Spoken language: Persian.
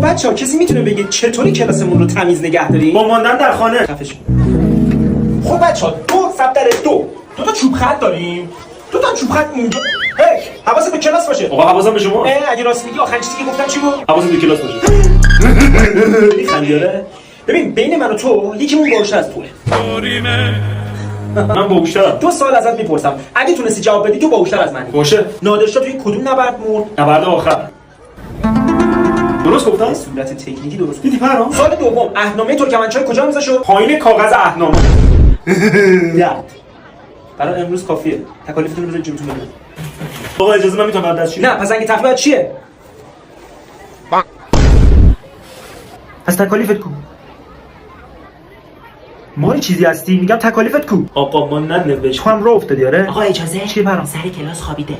بچه‌ها کسی میتونه بگه چطوری کلاسمون رو تمیز نگه داریم؟ با ماندن در خانه. خب بچه‌ها دو تا چوب خط داریم. دو تا چوب خط اینجا. حواست به کلاس باشه. آقا حواسم به شما. اگه راست میگی آخرین چیزی که گفتم چی بود؟ حواست به کلاس باشه. میخندیاره؟ ببین بین من و تو یکیمون باهوش‌تر از توه. من باهوش‌ترم. 2 سال ازت میپرسم اگه تونستی جواب بدی تو باهوش‌تر از منی. باشه. نادرشاه توی کدوم نبرد مرد؟ نبرد آخر. درست گفتم؟ صورت تکنیکی درست. دیدی فرام؟ سال دوم اهنامه ترکمنچای کجا امضا شد؟ پایین کاغذ اهنامه. برای امروز کافیه. تکالیفتون رو بذارید جلوتون ببینم. آقا اجازه من میتونم بعد از چی؟ نه پس اگه تخلیه چیه؟ پس تکالیفت کو؟ ما چیزی هستی میگم تکالیفت کو؟ آقا ما ننوشت. تو هم رو افتادی آره؟ آقا اجازه چی برام؟ سر کلاس خوابیده.